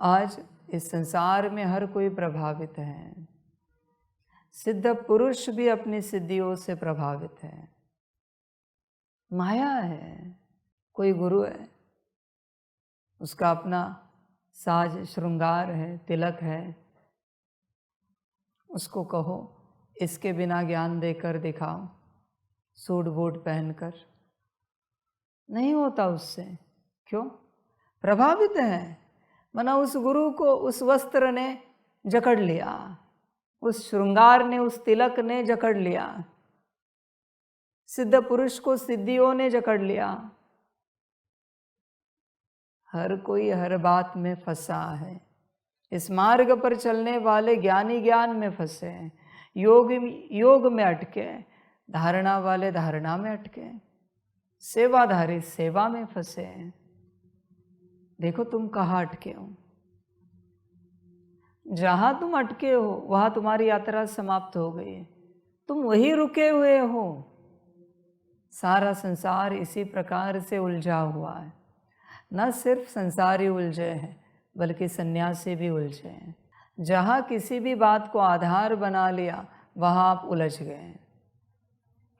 आज इस संसार में हर कोई प्रभावित है। सिद्ध पुरुष भी अपनी सिद्धियों से प्रभावित है। माया है, कोई गुरु है, उसका अपना साज श्रृंगार है, तिलक है, उसको कहो इसके बिना ज्ञान देकर दिखाओ, सूट बूट पहनकर, नहीं होता उससे। क्यों? प्रभावित है। मना उस गुरु को उस वस्त्र ने जकड़ लिया, उस श्रृंगार ने, उस तिलक ने जकड़ लिया, सिद्ध पुरुष को सिद्धियों ने जकड़ लिया। हर कोई हर बात में फंसा है। इस मार्ग पर चलने वाले ज्ञानी ज्ञान में फंसे हैं, योग में अटके, धारणा वाले धारणा में अटके, सेवाधारी सेवा में फंसे हैं। देखो तुम कहाँ अटके हो। जहां तुम अटके हो वहां तुम्हारी यात्रा समाप्त हो गई है, तुम वहीं रुके हुए हो। सारा संसार इसी प्रकार से उलझा हुआ है। न सिर्फ संसारी उलझे हैं बल्कि सन्यासी भी उलझे हैं। जहाँ किसी भी बात को आधार बना लिया वहाँ आप उलझ गए।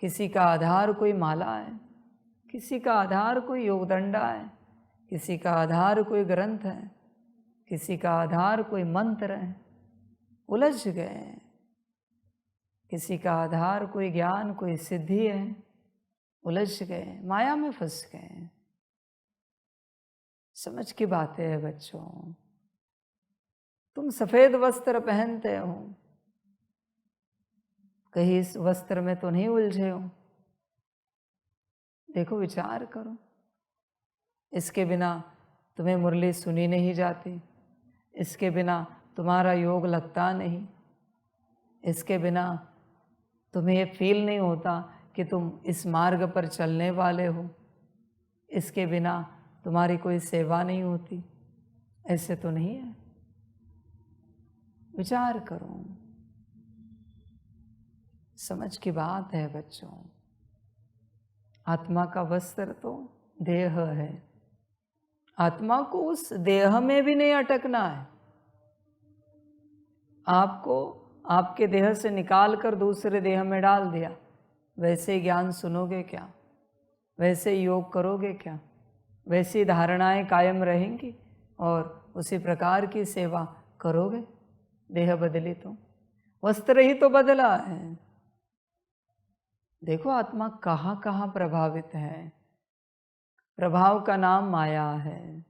किसी का आधार कोई माला है, किसी का आधार कोई योगदंडा है, किसी का आधार कोई ग्रंथ है, किसी का आधार कोई मंत्र है, उलझ गए। किसी का आधार कोई ज्ञान, कोई सिद्धि है, उलझ गए, माया में फंस गए। समझ की बात है बच्चों। तुम सफेद वस्त्र पहनते हो, कहीं इस वस्त्र में तो नहीं उलझे हो? देखो, विचार करो। इसके बिना तुम्हें मुरली सुनी नहीं जाती, इसके बिना तुम्हारा योग लगता नहीं, इसके बिना तुम्हें ये फील नहीं होता कि तुम इस मार्ग पर चलने वाले हो, इसके बिना तुम्हारी कोई सेवा नहीं होती। ऐसे तो नहीं है। विचार करो। समझ की बात है बच्चों। आत्मा का वस्त्र तो देह है। आत्मा को उस देह में भी नहीं अटकना है। आपको आपके देह से निकाल कर दूसरे देह में डाल दिया, वैसे ज्ञान सुनोगे क्या? वैसे योग करोगे क्या? वैसी धारणाएं कायम रहेंगी और उसी प्रकार की सेवा करोगे? देह बदली तो वस्त्र ही तो बदला है। देखो आत्मा कहाँ कहाँ प्रभावित है। प्रभाव का नाम माया है।